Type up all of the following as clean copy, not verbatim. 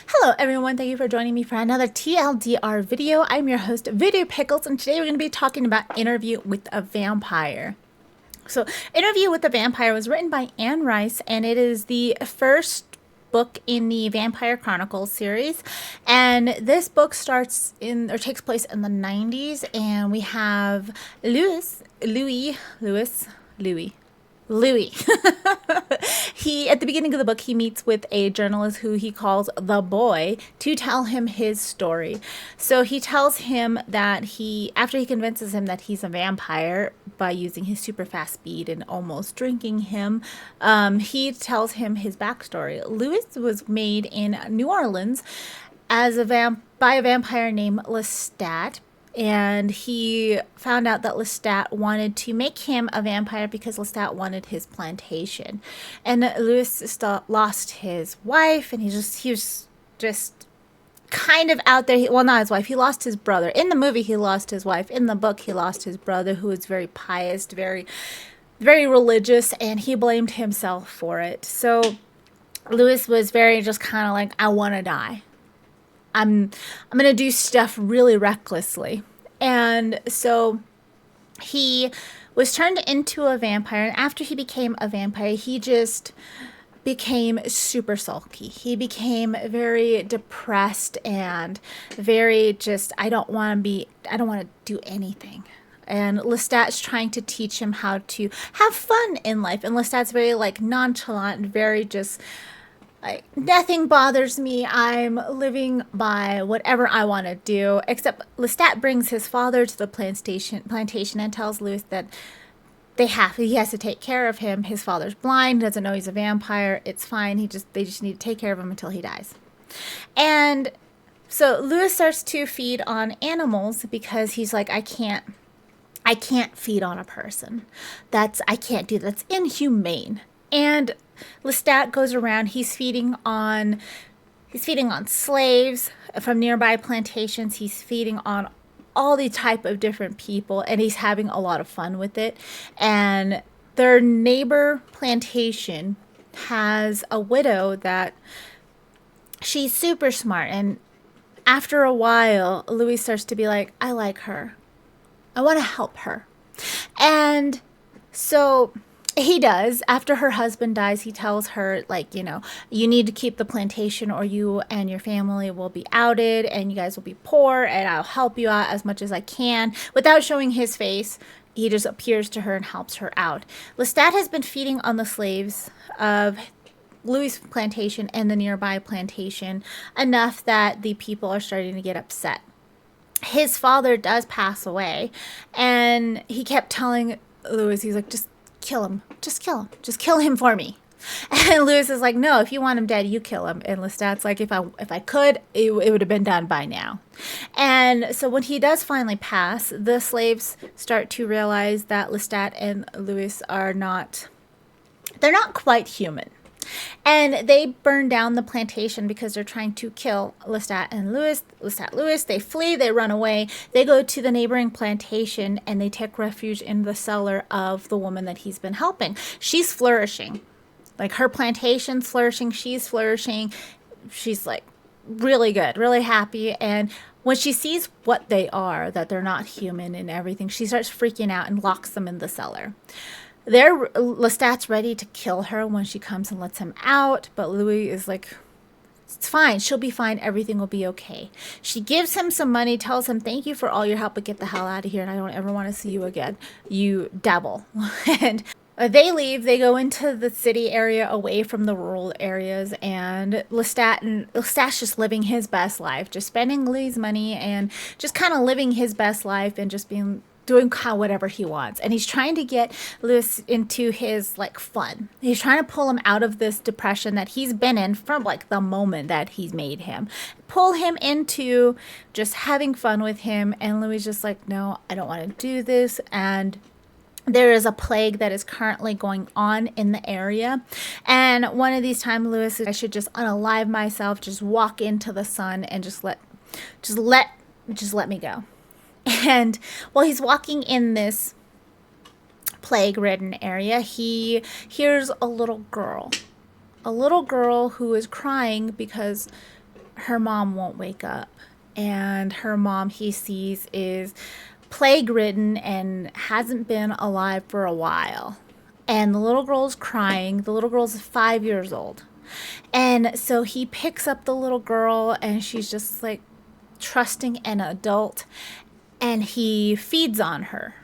Hello everyone, thank you for joining me for another TLDR video. I'm your host, Video Pickles, and today we're going to be talking about Interview with a Vampire. So, Interview with the Vampire was written by Anne Rice, and it is the first book in the Vampire Chronicles series. And this book starts in, or takes place in the 90s, and we have Louis. He, at the beginning of the book, he meets with a journalist who he calls the boy to tell him his story. So he tells him that after he convinces him that he's a vampire by using his super fast speed and almost drinking him, he tells him his backstory. Louis was made in New Orleans by a vampire named Lestat, and he found out that Lestat wanted to make him a vampire because Lestat wanted his plantation. And Louis lost his wife, and he was just kind of out there. Well, not his wife. He lost his brother. In the movie, he lost his wife. In the book, he lost his brother, who was very pious, very, very religious, and he blamed himself for it. So Louis was very just kind of like, I want to die. I'm gonna do stuff really recklessly. And so he was turned into a vampire, and after he became a vampire, he just became super sulky. He became very depressed and very just, I don't want to do anything. And Lestat's trying to teach him how to have fun in life. And Lestat's very like nonchalant, very just like, nothing bothers me. I'm living by whatever I want to do. Except Lestat brings his father to the plantation and tells Louis that he has to take care of him. His father's blind, doesn't know he's a vampire. It's fine. They just need to take care of him until he dies. And so Louis starts to feed on animals because he's like, I can't feed on a person. I can't do that. That's inhumane. And Lestat goes around. He's feeding on slaves from nearby plantations. He's feeding on all the type of different people, and he's having a lot of fun with it. And their neighbor plantation has a widow that she's super smart. And after a while, Louis starts to be like, I like her. I want to help her. And so he does. After her husband dies, he tells her, like, you need to keep the plantation or you and your family will be outed and you guys will be poor, and I'll help you out as much as I can. Without showing his face, he just appears to her and helps her out. Lestat has been feeding on the slaves of Louis' plantation and the nearby plantation enough that the people are starting to get upset. His father does pass away, and he kept telling Louis, he's like, just kill him. Just kill him. Just kill him for me. And Louis is like, no, if you want him dead, you kill him. And Lestat's like, if I could, it would have been done by now. And so when he does finally pass, the slaves start to realize that Lestat and Louis they're not quite human. And they burn down the plantation because they're trying to kill Lestat and Louis. They flee, they run away. They go to the neighboring plantation and they take refuge in the cellar of the woman that he's been helping. She's flourishing. Like, her plantation's flourishing, she's flourishing. She's like really good, really happy. And when she sees what they are, that they're not human and everything, she starts freaking out and locks them in the cellar. Lestat's ready to kill her when she comes and lets him out, but Louis is like, it's fine, she'll be fine, everything will be okay. She gives him some money, tells him, thank you for all your help, but get the hell out of here, and I don't ever want to see you again, you devil. And they leave, they go into the city area away from the rural areas, and Lestat's just living his best life, just spending Louis' money and just kind of living his best life and just doing whatever he wants. And he's trying to get Louis into his like fun. He's trying to pull him out of this depression that he's been in from like the moment that he's made him. Pull him into just having fun with him. And Louis just like, no, I don't want to do this. And there is a plague that is currently going on in the area. And one of these times, Louis says, I should just unalive myself, just walk into the sun and just let me go. And while he's walking in this plague-ridden area, he hears a little girl who is crying because her mom won't wake up. And her mom, he sees, is plague ridden and hasn't been alive for a while. And the little girl's crying. The little girl's 5 years old. And so he picks up the little girl, and she's just like trusting an adult, and he feeds on her.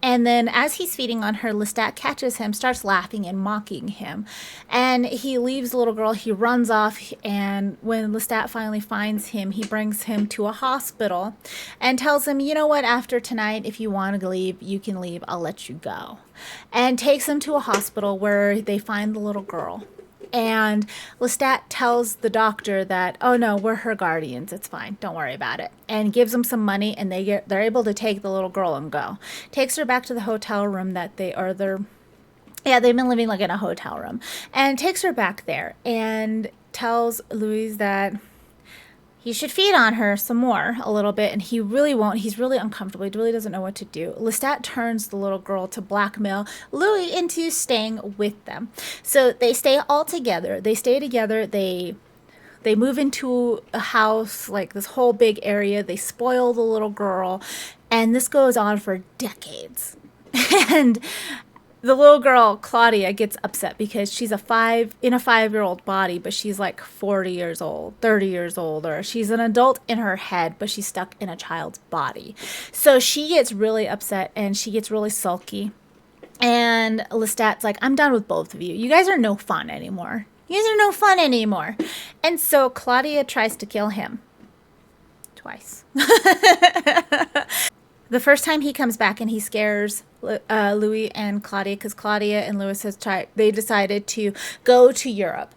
And then, as he's feeding on her, Lestat catches him, starts laughing and mocking him. And he leaves the little girl. He runs off. And when Lestat finally finds him, he brings him to a hospital and tells him, you know what, after tonight, if you want to leave, you can leave. I'll let you go. And takes him to a hospital where they find the little girl. And Lestat tells the doctor that, oh no, we're her guardians. It's fine. Don't worry about it. And gives them some money, and they're able to take the little girl and go. Takes her back to the hotel room that they've been living like in a hotel room, and takes her back there and tells Louis that he should feed on her some more a little bit, and he really won't. He's really uncomfortable. He really doesn't know what to do. Lestat turns the little girl to blackmail Louis into staying with them. So they stay all together. They stay together. They move into a house, like this whole big area. They spoil the little girl, and this goes on for decades. And the little girl, Claudia, gets upset because she's in a 5-year-old body, but she's like 40 years old, 30 years old, or she's an adult in her head, but she's stuck in a child's body. So she gets really upset, and she gets really sulky. And Lestat's like, I'm done with both of you. You guys are no fun anymore. And so Claudia tries to kill him. Twice. The first time he comes back and he scares Louis and Claudia, because Claudia and Louis they decided to go to Europe.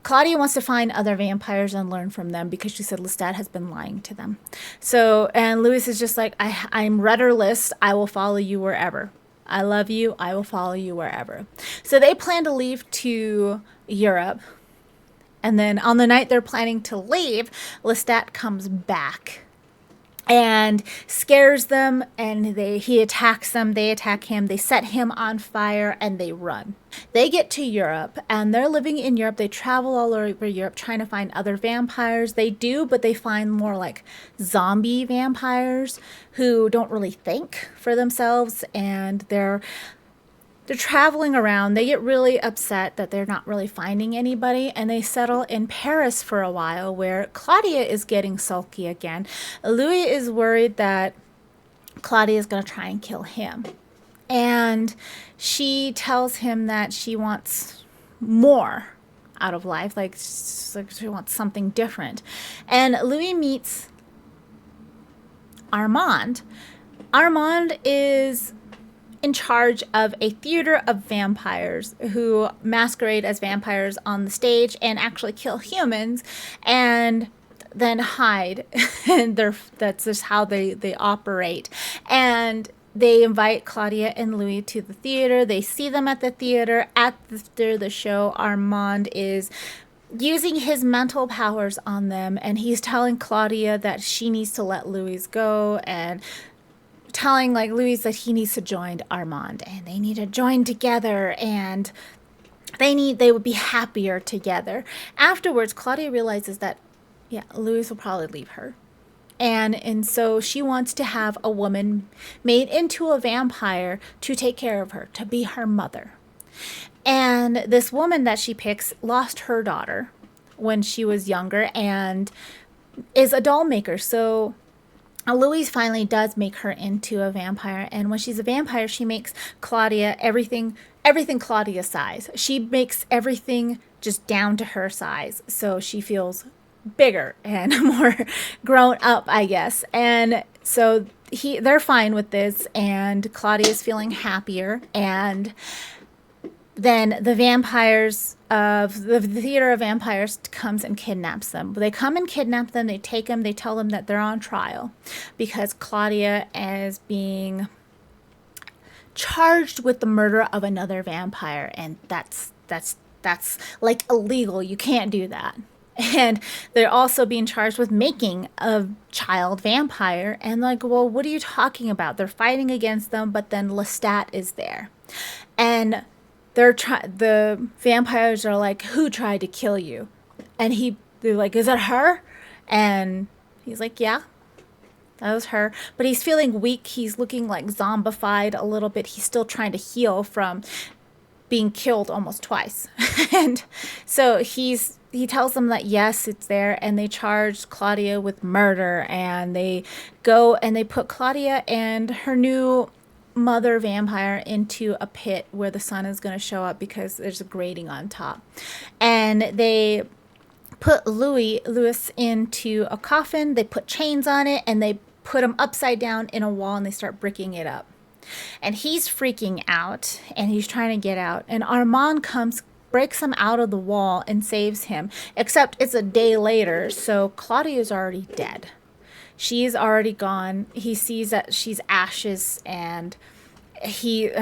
Claudia wants to find other vampires and learn from them because she said Lestat has been lying to them. So, and Louis is just like, I'm rudderless. I will follow you wherever. I love you. I will follow you wherever. So they plan to leave to Europe. And then on the night they're planning to leave, Lestat comes back and scares them, and he attacks them. They attack him. They set him on fire, and they run. They get to Europe, and they're living in Europe. They travel all over Europe trying to find other vampires. They do, but they find more like zombie vampires who don't really think for themselves, and they're traveling around. They get really upset that they're not really finding anybody, and they settle in Paris for a while, where Claudia is getting sulky again. Louis is worried that Claudia is going to try and kill him. And she tells him that she wants more out of life, like she wants something different. And Louis meets Armand. Armand is in charge of a theater of vampires who masquerade as vampires on the stage and actually kill humans and then hide. And that's just how they operate. And they invite Claudia and Louis to the theater. They see them at the theater. After the show, Armand is using his mental powers on them, and he's telling Claudia that she needs to let Louis go, and telling like Louis that he needs to join Armand, and they need to join together, and they would be happier together. Afterwards, Claudia realizes that Louis will probably leave her. And so she wants to have a woman made into a vampire to take care of her, to be her mother. And this woman that she picks lost her daughter when she was younger and is a doll maker. So Louise finally does make her into a vampire, and when she's a vampire, she makes Claudia everything Claudia's size. She makes everything just down to her size, so she feels bigger and more grown up, I guess. And so they're fine with this, and Claudia's feeling happier. And then the vampires of the theater of vampires comes and kidnaps them. They come and kidnap them. They take them. They tell them that they're on trial because Claudia is being charged with the murder of another vampire, and that's like illegal. You can't do that. And they're also being charged with making a child vampire. And like, well, what are you talking about? They're fighting against them, but then Lestat is there, and the vampires are like, who tried to kill you? And they're like, is it her? And he's like, yeah, that was her. But he's feeling weak. He's looking like zombified a little bit. He's still trying to heal from being killed almost twice. And so he tells them that yes, it's there, and they charge Claudia with murder, and they go and they put Claudia and her new mother vampire into a pit where the sun is going to show up because there's a grating on top. And they put Louis into a coffin, they put chains on it, and they put him upside down in a wall, and they start bricking it up. And he's freaking out, and he's trying to get out. And Armand comes, breaks him out of the wall, and saves him. Except it's a day later, so Claudia's already dead. She's already gone. He sees that she's ashes, and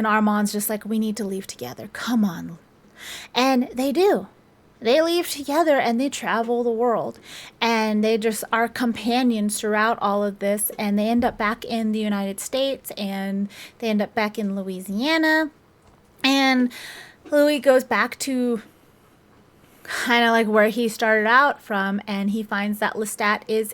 Armand's just like, we need to leave together. Come on. And they do. They leave together and they travel the world, and they just are companions throughout all of this, and they end up back in the United States, and they end up back in Louisiana, and Louis goes back to kind of like where he started out from, and he finds that Lestat is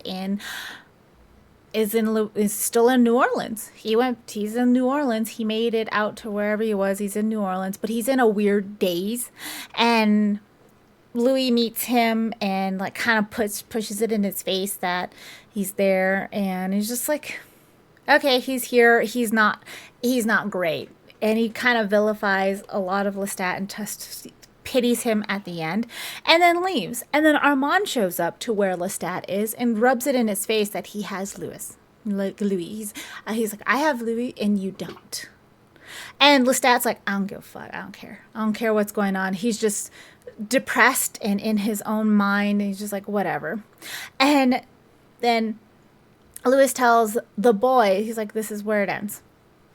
still in New Orleans. He's in New Orleans. He made it out to wherever he was. He's in New Orleans, but he's in a weird daze, and Louis meets him and like kind of pushes it in his face that he's there, and he's just like, okay, he's here. He's not great, and he kind of vilifies a lot of Lestat and just pities him at the end, and then leaves. And then Armand shows up to where Lestat is and rubs it in his face that he has Louis. Like Louis, he's like, I have Louis and you don't. And Lestat's like, I don't give a fuck. I don't care. I don't care what's going on. He's just depressed and in his own mind. And he's just like, whatever. And then Louis tells the boy, he's like, this is where it ends.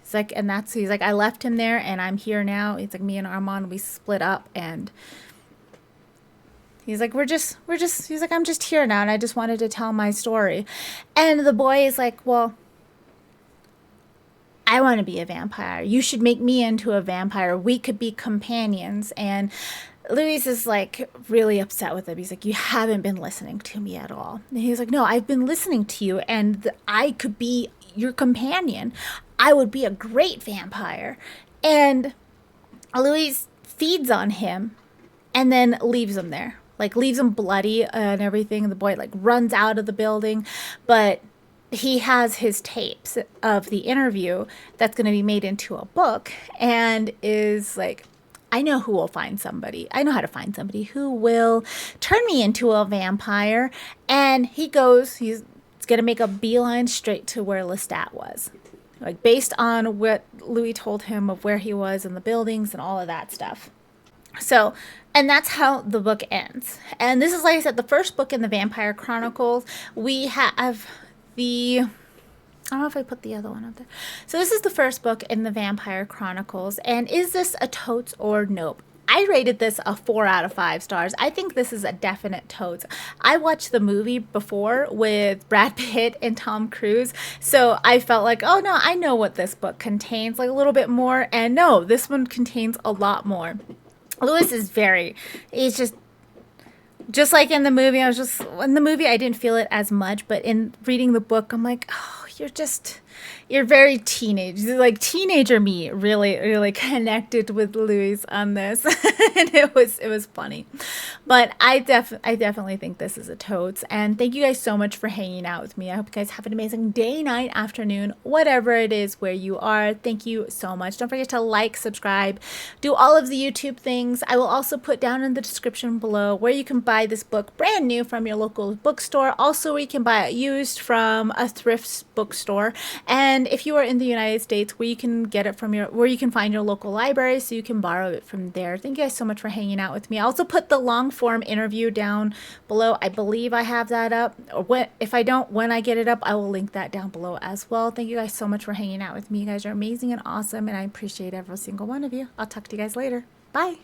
He's like, he's like, I left him there and I'm here now. It's like me and Armand, we split up, and he's like, he's like, I'm just here now and I just wanted to tell my story. And the boy is like, well, I want to be a vampire. You should make me into a vampire. We could be companions. And Louis is like really upset with him. He's like, you haven't been listening to me at all. And he's like, no, I've been listening to you, and I could be your companion. I would be a great vampire. And Louis feeds on him and then leaves him there. Like leaves him bloody and everything. And the boy like runs out of the building, but he has his tapes of the interview that's going to be made into a book, and is like, I know who will find somebody. I know how to find somebody who will turn me into a vampire. And he's going to make a beeline straight to where Lestat was. Like based on what Louis told him of where he was in the buildings and all of that stuff. So, and that's how the book ends. And this is, like I said, the first book in the Vampire Chronicles. We have I don't know if I put the other one up there. So this is the first book in the Vampire Chronicles. And is this a totes or nope? I rated this a 4 out of 5 stars. I think this is a definite totes. I watched the movie before with Brad Pitt and Tom Cruise, so I felt like, oh no, I know what this book contains, like a little bit more. And no, this one contains a lot more. Louis is he's just like in the movie. In the movie I didn't feel it as much, but in reading the book, I'm like, oh, you're very teenage. Like teenager me really, really connected with Louis on this. And it was funny. But I definitely think this is a totes. And thank you guys so much for hanging out with me. I hope you guys have an amazing day, night, afternoon, whatever it is where you are. Thank you so much. Don't forget to like, subscribe, do all of the YouTube things. I will also put down in the description below where you can buy this book brand new from your local bookstore. Also, where you can buy it used from a thrift bookstore. And if you are in the United States, where you can get it from where you can find your local library, so you can borrow it from there. Thank you guys so much for hanging out with me. I also put the long form interview down below. I believe I have that up. Or if I don't, when I get it up, I will link that down below as well. Thank you guys so much for hanging out with me. You guys are amazing and awesome, and I appreciate every single one of you. I'll talk to you guys later. Bye.